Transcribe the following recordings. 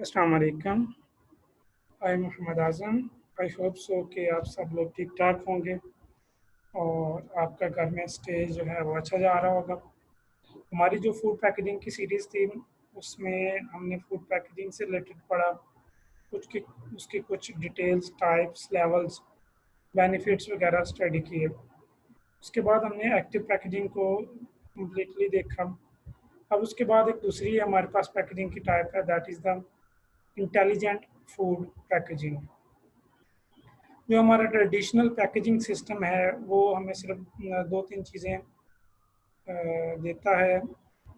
अस्सलाम वालेकुम। आई मोहम्मद आज़म। I hope so कि आप सब लोग ठीक ठाक होंगे और आपका घर में स्टे जो है वो अच्छा जा रहा होगा। हमारी जो फूड पैकेजिंग की सीरीज़ थी उसमें हमने फूड पैकेजिंग से रिलेटेड पढ़ा, कुछ की उसकी कुछ डिटेल्स, टाइप्स, लेवल्स, बेनिफिट्स वगैरह स्टडी किए। उसके बाद हमने एक्टिव पैकेजिंग को कम्प्लीटली देखा। अब उसके बाद एक दूसरी हमारे पास पैकेजिंग की टाइप है, that is the intelligent food packaging. जो हमारा ट्रेडिशनल पैकेजिंग सिस्टम है वो हमें सिर्फ दो तीन चीज़ें देता है।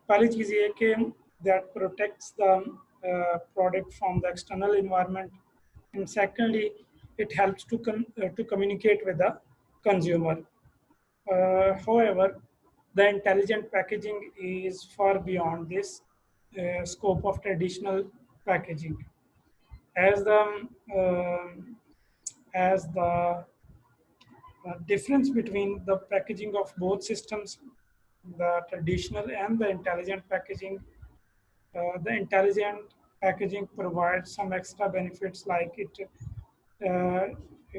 पहली चीज़ ये कि that protects the product from the external environment, and secondly it helps to communicate with the consumer. However, the intelligent packaging is far beyond this scope of traditional packaging. As the as the difference between the packaging of both systems, the traditional and the intelligent packaging. The intelligent packaging provides some extra benefits, like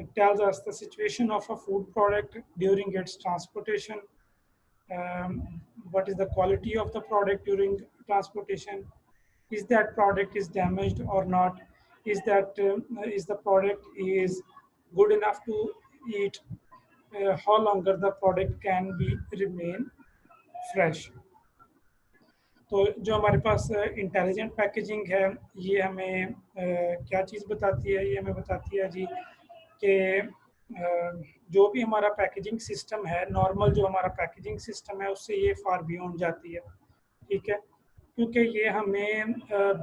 it tells us the situation of a food product during its transportation, what is the quality of the product during transportation, is that product is damaged or not, is the product is good enough to eat, how longer the product can be remain fresh. तो जो हमारे पास intelligent packaging है ये हमें क्या चीज़ बताती है, ये हमें बताती है जी कि जो भी हमारा पैकेजिंग सिस्टम है, नॉर्मल जो हमारा पैकेजिंग सिस्टम है उससे ये फार बियॉन्ड जाती है। ठीक है, क्योंकि ये हमें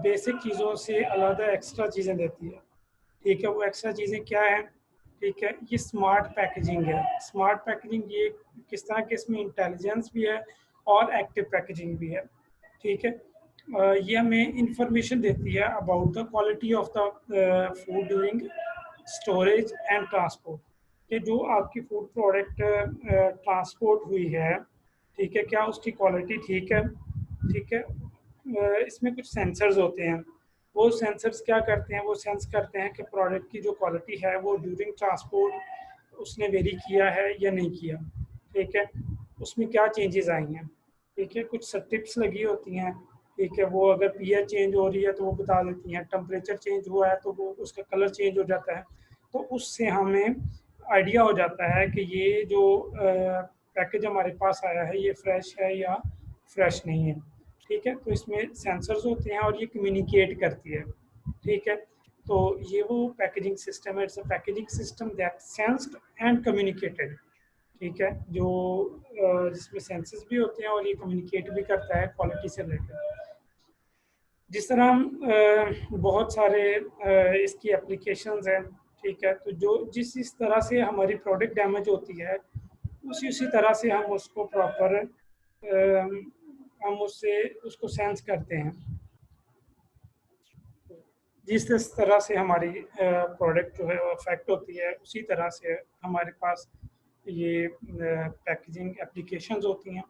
बेसिक चीज़ों से अलग एक्स्ट्रा चीज़ें देती है। ठीक है, वो एक्स्ट्रा चीज़ें क्या हैं? ठीक है, ये स्मार्ट पैकेजिंग है। स्मार्ट पैकेजिंग ये किस तरह के, इसमें इंटेलिजेंस भी है और एक्टिव पैकेजिंग भी है। ठीक है, ये हमें इंफॉर्मेशन देती है about the quality of the food during storage and transport, कि जो आपकी फूड प्रोडक्ट ट्रांसपोर्ट हुई है, ठीक है, क्या उसकी क्वालिटी ठीक है। ठीक है, इसमें कुछ सेंसर्स होते हैं। वो सेंसर्स क्या करते हैं, वो सेंस करते हैं कि प्रोडक्ट की जो क्वालिटी है वो ड्यूरिंग ट्रांसपोर्ट उसने वेरी किया है या नहीं किया। ठीक है, उसमें क्या चेंजेस आई हैं। ठीक है, कुछ टिप्स लगी होती हैं। ठीक है, वो अगर पीएच चेंज हो रही है तो वो बता देती हैं, टेम्परेचर चेंज हुआ है तो वो उसका कलर चेंज हो जाता है। तो उससे हमें आइडिया हो जाता है कि ये जो पैकेज हमारे पास आया है ये फ्रेश है या फ्रेश नहीं है। ठीक है, तो इसमें सेंसर्स होते हैं और ये कम्युनिकेट करती है। ठीक है, तो ये वो पैकेजिंग सिस्टम है, it's a packaging system that sensed and communicated. ठीक है, जो जिसमें सेंसेस भी होते हैं और ये कम्युनिकेट भी करता है क्वालिटी से रिलेटेड। जिस तरह बहुत सारे इसकी एप्लीकेशंस हैं। ठीक है, तो जो जिस तरह से हमारी प्रोडक्ट डैमेज होती है उसी उसी तरह से हम उसको प्रॉपर हम उससे उसको सेंस करते हैं। जिस तरह से हमारी प्रोडक्ट जो है वो अफेक्ट होती है उसी तरह से हमारे पास ये पैकेजिंग एप्लीकेशंस होती हैं।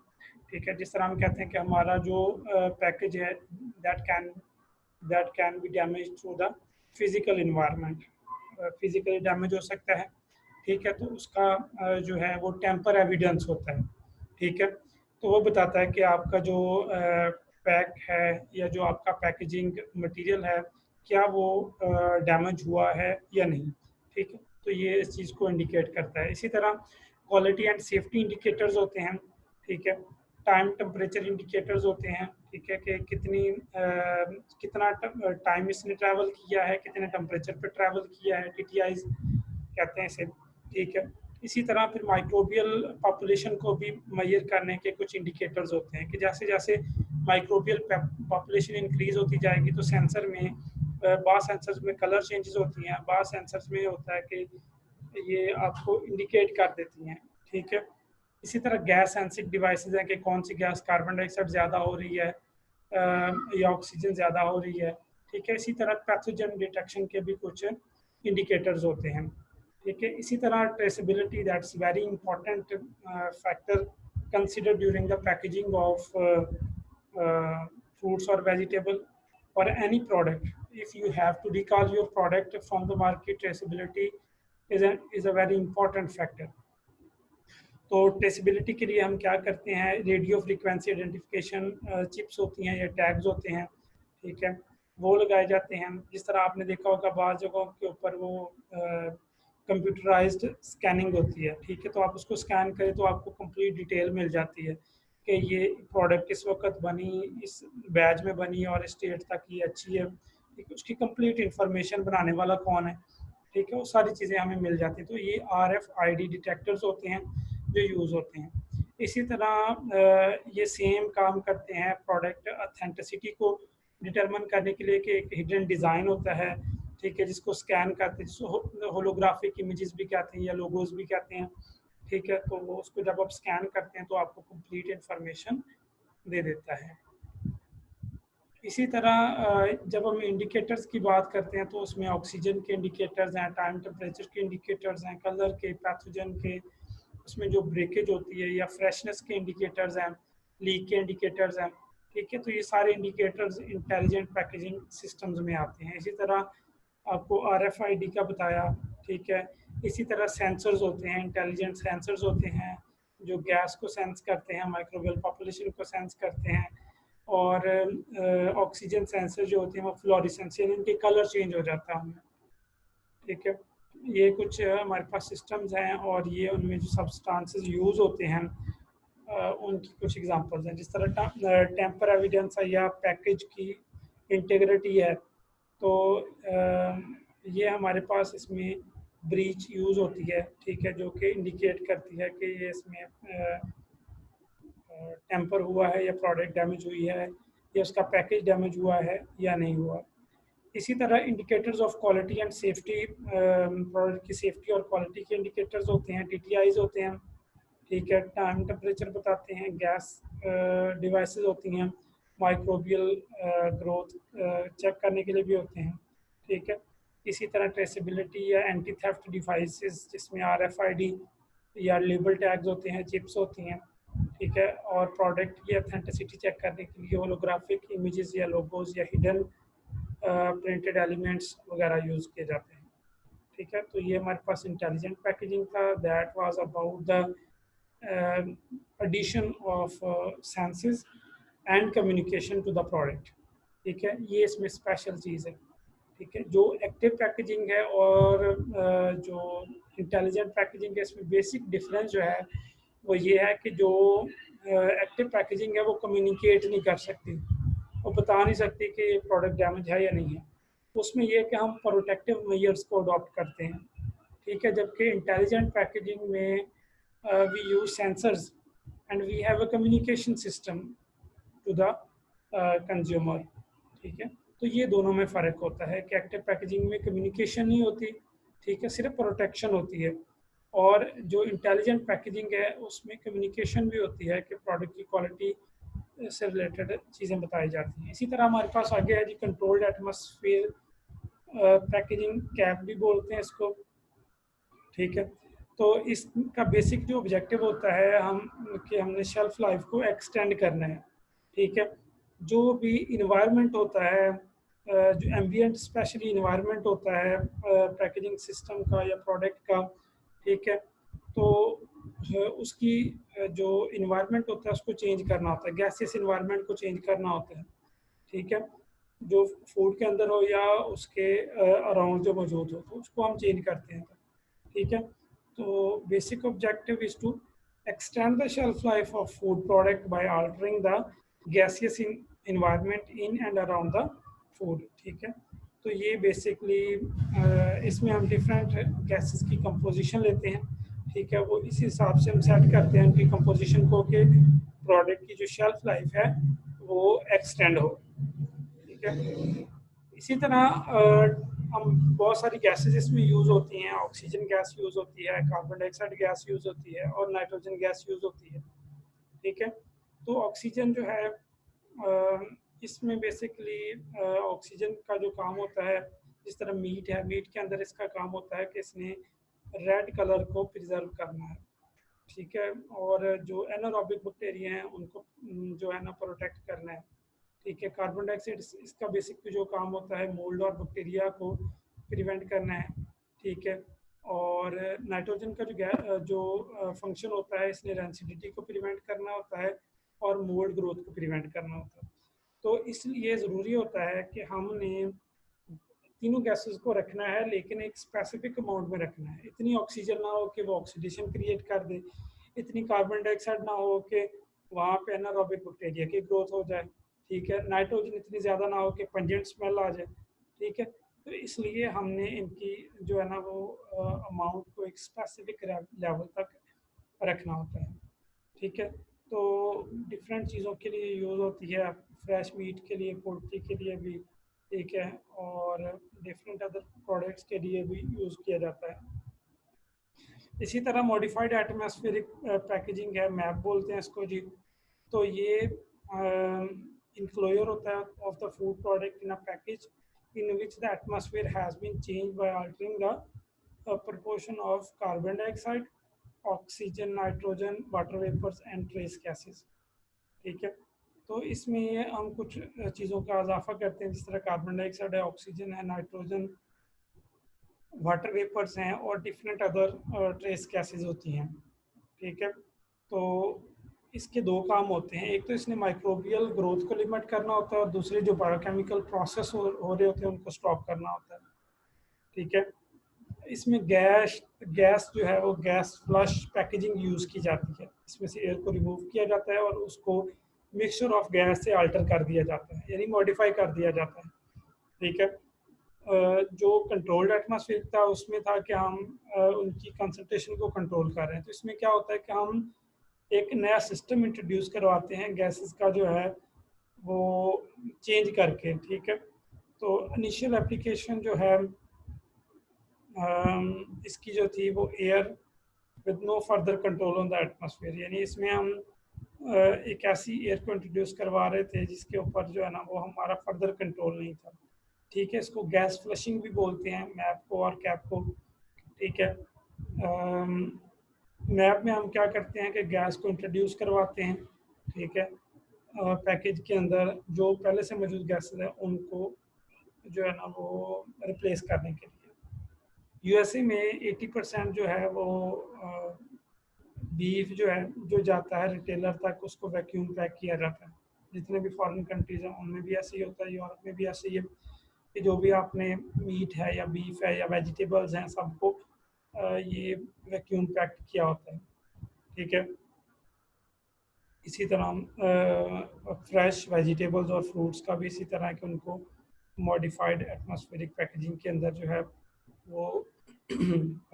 ठीक है, जिस तरह हम कहते हैं कि हमारा जो पैकेज है that can that can be damage through the physical environment, physically damage हो सकता है। ठीक है, तो उसका जो है वो टेम्पर एविडेंस होता है। ठीक है, तो वो बताता है कि आपका जो पैक है या जो आपका पैकेजिंग मटेरियल है क्या वो डैमेज हुआ है या नहीं। ठीक है, तो ये इस चीज़ को इंडिकेट करता है। इसी तरह क्वालिटी एंड सेफ्टी इंडिकेटर्स होते हैं। ठीक है, टाइम टेम्परेचर इंडिकेटर्स होते हैं। ठीक है, कि कितना टाइम इसने ट्रैवल किया है, कितने टेम्परेचर पे ट्रैवल किया है, टीटीआईज कहते हैं इसे। ठीक है, इसी तरह फिर माइक्रोबियल पॉपुलेशन को भी मेजर करने के कुछ इंडिकेटर्स होते हैं कि जैसे जैसे माइक्रोबियल पॉपुलेशन इंक्रीज होती जाएगी तो सेंसर में बाद सेंसर्स में कलर चेंजेस होती हैं, बाद सेंसर्स में होता है कि ये आपको इंडिकेट कर देती हैं। ठीक है, इसी तरह गैस सेंसिटिव डिवाइसेस हैं कि कौन सी गैस कार्बन डाइऑक्साइड ज़्यादा हो रही है या ऑक्सीजन ज़्यादा हो रही है। ठीक है, इसी तरह पैथोजन डिटेक्शन के भी कुछ इंडिकेटर्स होते हैं। ठीक है, इसी तरह traceability that's very important factor consider during the packaging of fruits और vegetable. or any product. If you have to recall your product from the market, traceability is a very important factor. तो traceability के लिए हम क्या करते हैं, radio frequency identification chips होती हैं या टैग्स होते हैं, ठीक है, वो लगाए जाते हैं। जिस तरह आपने देखा होगा बाज़ जगहों के ऊपर वो कंप्यूटराइज्ड स्कैनिंग होती है, ठीक है, तो आप उसको स्कैन करें तो आपको कंप्लीट डिटेल मिल जाती है कि ये प्रोडक्ट इस वक्त बनी, इस बैच में बनी और इस डेट तक ये अच्छी है, ठीक है, उसकी कंप्लीट इंफॉर्मेशन बनाने वाला कौन है, ठीक है, वो सारी चीज़ें हमें मिल जाती हैं। तो ये RFID डिटेक्टर्स होते हैं जो यूज़ होते हैं। इसी तरह ये सेम काम करते हैं प्रोडक्ट ऑथेंटिसिटी को डिटरमिन करने के लिए कि एक हिडन डिज़ाइन होता है, ठीक है, जिसको स्कैन करते हैं, जिसको होलोग्राफिक इमेजेस भी कहते हैं या लोगोज भी कहते हैं, ठीक है, तो वो उसको जब आप स्कैन करते हैं तो आपको कंप्लीट इंफॉर्मेशन दे देता है। इसी तरह जब हम इंडिकेटर्स की बात करते हैं तो उसमें ऑक्सीजन के इंडिकेटर्स हैं, टाइम टेम्परेचर के इंडिकेटर्स हैं, कलर के, पैथोजन के, उसमें जो ब्रेकेज होती है या फ्रेशनेस के इंडिकेटर्स हैं, लीक के इंडिकेटर्स हैं, ठीक है, तो ये सारे इंडिकेटर्स इंटेलिजेंट पैकेजिंग सिस्टम्स में आते हैं। इसी तरह आपको RFID का बताया, ठीक है, इसी तरह सेंसर्स होते हैं, इंटेलिजेंट सेंसर्स होते हैं जो गैस को सेंस करते हैं, माइक्रोबियल पॉपुलेशन को सेंस करते हैं, और ऑक्सीजन सेंसर जो होते हैं वो फ्लोरेसेंस, यानी इनके कलर चेंज हो जाता है, ठीक है। ये कुछ हमारे पास सिस्टम्स हैं और ये उनमें जो सब्सटेंसेस यूज़ होते हैं उनकी कुछ एग्जांपल्स हैं। जिस तरह टेम्पर एविडेंस है या पैकेज की इंटीग्रिटी है, तो ये हमारे पास इसमें ब्रीच यूज़ होती है, ठीक है, जो कि इंडिकेट करती है कि ये इसमें टेम्पर हुआ है या प्रोडक्ट डैमेज हुई है या उसका पैकेज डैमेज हुआ है या नहीं हुआ। इसी तरह indicators of quality and safety, product की सेफ्टी और क्वालिटी के इंडिकेटर्स होते हैं, TTIs होते हैं, ठीक है, टाइम टेम्परेचर बताते हैं, गैस डिवाइसेस होती हैं, माइक्रोबियल ग्रोथ चेक करने के लिए भी होते हैं, ठीक है। इसी तरह ट्रेसेबिलिटी या एंटी थेफ्ट डिवाइसेस जिसमें RFID या लेबल टैग्स होते हैं, चिप्स होती हैं, ठीक है, और प्रोडक्ट की ऑथेंटिसिटी चेक करने के लिए होलोग्राफिक इमेजेस या लोगोज या हिडन प्रिंटेड एलिमेंट्स वगैरह यूज़ किए जाते हैं, ठीक है। तो ये हमारे पास इंटेलिजेंट पैकेजिंग था, that was about the addition of senses and communication to the product, ठीक है, ये इसमें स्पेशल चीज़ है, ठीक है। जो एक्टिव पैकेजिंग है और जो इंटेलिजेंट पैकेजिंग है, इसमें बेसिक डिफरेंस जो है वो ये है कि जो एक्टिव पैकेजिंग है वो कम्युनिकेट नहीं कर सकती, वो बता नहीं सकती कि ये प्रोडक्ट डैमेज है या नहीं है। उसमें यह है कि हम प्रोटेक्टिव मेजर्स को अडॉप्ट करते हैं, ठीक है, जबकि इंटेलिजेंट पैकेजिंग में we use sensors and we have a communication system to the consumer, ठीक है। तो ये दोनों में फ़र्क होता है कि एक्टिव पैकेजिंग में कम्युनिकेशन नहीं होती, ठीक है, सिर्फ प्रोटेक्शन होती है, और जो इंटेलिजेंट पैकेजिंग है उसमें कम्युनिकेशन भी होती है कि प्रोडक्ट की क्वालिटी से रिलेटेड चीज़ें बताई जाती हैं। इसी तरह हमारे पास आगे है जी कंट्रोल्ड एटमॉस्फेयर पैकेजिंग, कैप भी बोलते हैं इसको, ठीक है। तो इसका बेसिक जो ऑब्जेक्टिव होता है हमने शेल्फ लाइफ को एक्सटेंड करना है, ठीक है। जो भी इन्वायरमेंट होता है, जो एम्बियंट स्पेशली इन्वायरमेंट होता है पैकेजिंग सिस्टम का या प्रोडक्ट का, ठीक है, तो उसकी जो इन्वायरमेंट होता है उसको चेंज करना होता है, गैसियस इन्वायरमेंट को चेंज करना होता है, ठीक है, जो फूड के अंदर हो या उसके अराउंड जो मौजूद हो, तो उसको हम चेंज करते हैं, ठीक है। तो basic objective is to extend the shelf life of food product by altering the gaseous environment in and around the food, ठीक है। तो ये बेसिकली इसमें हम डिफरेंट गैसेस की कंपोजिशन लेते हैं, ठीक है, वो इस हिसाब से हम सेट करते हैं उनकी कंपोजिशन को कि प्रोडक्ट की जो शेल्फ लाइफ है वो एक्सटेंड हो, ठीक है। इसी तरह हम बहुत सारी गैसेस इसमें यूज़ होती हैं, ऑक्सीजन गैस यूज़ होती है, कार्बन डाइऑक्साइड गैस यूज़ होती है और नाइट्रोजन गैस यूज़ होती है, ठीक है। तो ऑक्सीजन जो है इसमें बेसिकली ऑक्सीजन का जो काम होता है, जिस तरह मीट है, मीट के अंदर इसका काम होता है कि इसने रेड कलर को प्रिजर्व करना है, ठीक है, और जो एनारोबिक बैक्टीरिया हैं उनको जो है ना प्रोटेक्ट करना है, ठीक है। कार्बन डाइऑक्साइड इसका बेसिक जो काम होता है मोल्ड और बैक्टीरिया को प्रिवेंट करना है, ठीक है। और नाइट्रोजन का जो फंक्शन होता है, इसने रेंसिडिटी को प्रिवेंट करना होता है और मोल्ड ग्रोथ को प्रिवेंट करना होता है। तो इसलिए ज़रूरी होता है कि हमने तीनों गैसेस को रखना है, लेकिन एक स्पेसिफिक अमाउंट में रखना है। इतनी ऑक्सीजन ना हो कि वो ऑक्सीडेशन क्रिएट कर दे, इतनी कार्बन डाइऑक्साइड ना हो कि वहाँ पे एनारोबिक बैक्टीरिया की ग्रोथ हो जाए, ठीक है। नाइट्रोजन इतनी ज़्यादा ना हो कि पंजेंट स्मेल आ जाए, ठीक है। तो इसलिए हमने इनकी जो है ना वो अमाउंट को एक स्पेसिफिक लेवल तक रखना होता है, ठीक है। तो डिफरेंट चीज़ों के लिए यूज़ होती है, फ्रेश मीट के लिए, पोल्ट्री के लिए भी, ठीक है। और डिफरेंट अदर प्रोडक्ट्स के लिए भी यूज़ किया जाता है। इसी तरह मॉडिफाइड एटमॉस्फेरिक पैकेजिंग है, मैप बोलते हैं इसको जी। तो ये इंक्लोजर होता है of the food product in a package in which the atmosphere has been change by altering the proportion of carbon dioxide, oxygen, nitrogen, water vapours and trace gases, ठीक है। तो इसमें हम कुछ चीज़ों का इजाफा करते हैं, जिस तरह कार्बन डाइऑक्साइड है, ऑक्सीजन है, नाइट्रोजन, वाटर वेपर्स हैं और डिफरेंट अदर ट्रेस गैसेस होती हैं, ठीक है। तो इसके दो काम होते हैं, एक तो इसने माइक्रोबियल ग्रोथ को लिमिट करना होता है और दूसरे जो बायोकेमिकल प्रोसेस हो रहे होते हैं उनको स्टॉप करना होता है, ठीक है। इसमें गैस गैस जो है वो गैस फ्लश पैकेजिंग यूज़ की जाती है। इसमें से एयर को रिमूव किया जाता है और उसको मिक्सचर ऑफ गैस से अल्टर कर दिया जाता है, यानी मॉडिफाई कर दिया जाता है, ठीक है। जो कंट्रोल्ड एटमॉस्फेयर था उसमें था कि हम उनकी कंसंट्रेशन को कंट्रोल कर रहे हैं। तो इसमें क्या होता है कि हम एक नया सिस्टम इंट्रोड्यूस करवाते हैं गैसेस का जो है वो चेंज करके, ठीक है। तो इनिशियल एप्लीकेशन जो है इसकी जो थी वो air with no further control on the atmosphere, यानी इसमें हम एक ऐसी एयर को इंट्रोड्यूस करवा रहे थे जिसके ऊपर जो है ना वो हमारा फर्दर कंट्रोल नहीं था, ठीक है। इसको गैस फ्लशिंग भी बोलते हैं, मैप को और कैप को, ठीक है। मैप में हम क्या करते हैं कि गैस को इंट्रोड्यूस करवाते हैं, ठीक है, पैकेज के अंदर जो पहले से मौजूद गैसेज हैं उनको जो है ना वो रिप्लेस करने के लिए। यूएसए में 80% जो है वो बीफ जो है जो जाता है रिटेलर तक उसको वैक्यूम पैक किया जाता है। जितने भी फॉरेन कंट्रीज हैं उनमें भी ऐसे ही होता है, यूरोप में भी ऐसे ही है कि जो भी आपने मीट है या बीफ है या वेजिटेबल्स हैं सबको ये वैक्यूम पैक किया होता है, ठीक है। इसी तरह फ्रेश वेजिटेबल्स और फ्रूट्स का भी इसी तरह कि उनको मॉडिफाइड एटमॉस्फेरिक पैकेजिंग के अंदर जो है वो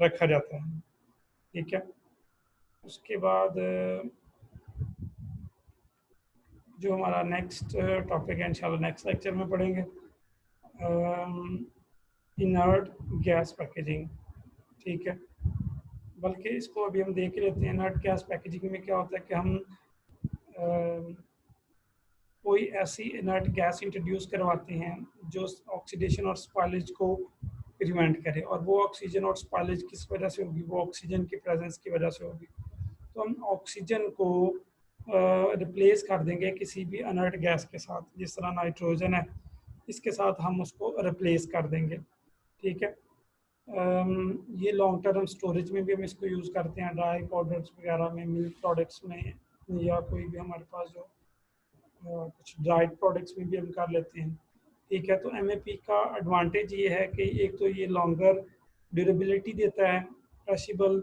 रखा जाता है, ठीक है। उसके बाद जो हमारा नेक्स्ट टॉपिक है इंशाल्लाह नेक्स्ट लेक्चर में पढ़ेंगे, इनर्ट गैस पैकेजिंग, ठीक है। बल्कि इसको अभी हम देख लेते हैं। इनर्ट गैस पैकेजिंग में क्या होता है कि हम कोई ऐसी इनर्ट गैस इंट्रोड्यूस करवाते हैं जो ऑक्सीडेशन और स्पॉइलेज को प्रिवेंट करे, और वो ऑक्सीजन और स्पॉइलेज किस वजह से होगी, वो ऑक्सीजन की प्रेजेंस की वजह से होगी। तो हम ऑक्सीजन को रिप्लेस कर देंगे किसी भी अनर्ट गैस के साथ, जिस तरह नाइट्रोजन है इसके साथ हम उसको रिप्लेस कर देंगे, ठीक है। ये लॉन्ग टर्म स्टोरेज में भी हम इसको यूज़ करते हैं, ड्राई पाउडर्स वगैरह में, मिल्क प्रोडक्ट्स में, या कोई भी हमारे पास जो कुछ ड्राइड प्रोडक्ट्स में भी हम कर लेते हैं, ठीक है। तो एमएपी का एडवांटेज ये है कि एक तो ये लॉन्गर ड्यूरेबिलिटी देता है, फ्रेशिबल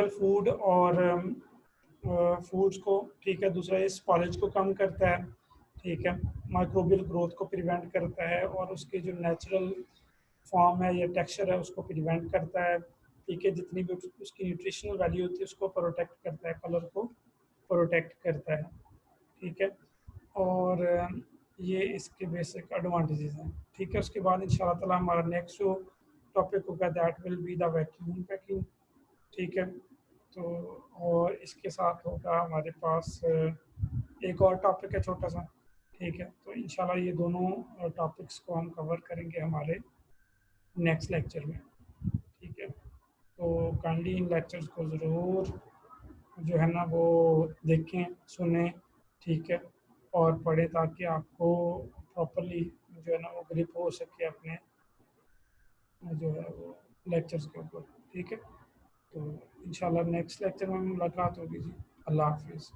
फूड और फूड्स को, ठीक है। दूसरा ये स्पॉलेज को कम करता है, ठीक है। माइक्रोबियल ग्रोथ को प्रिवेंट करता है और उसके जो नेचुरल फॉर्म है या टेक्सचर है उसको प्रिवेंट करता है, ठीक है। जितनी भी उसकी न्यूट्रिशनल वैल्यू होती है उसको प्रोटेक्ट करता है, कलर को प्रोटेक्ट करता है, ठीक है। और ये इसके बेसिक एडवांटेजेस हैं, ठीक है। उसके बाद इंशाल्लाह ताला हमारा नेक्स्ट जो टॉपिक होगा that will be the vacuum packing, ठीक है। तो और इसके साथ होगा हमारे पास एक और टॉपिक है छोटा सा, ठीक है। तो इंशाल्लाह ये दोनों टॉपिक्स को हम कवर करेंगे हमारे नेक्स्ट लेक्चर में, ठीक है। तो काइंडली इन लेक्चर्स को ज़रूर जो है ना वो देखें, सुने, ठीक है, और पढ़ें, ताकि आपको प्रॉपरली जो है ना वो ग्रिप हो सके अपने जो है वो लेक्चर्स के ऊपर, ठीक है। तो इंशाल्लाह नेक्स्ट लेक्चर में मुलाकात होगी जी। अल्लाह हाफिज़।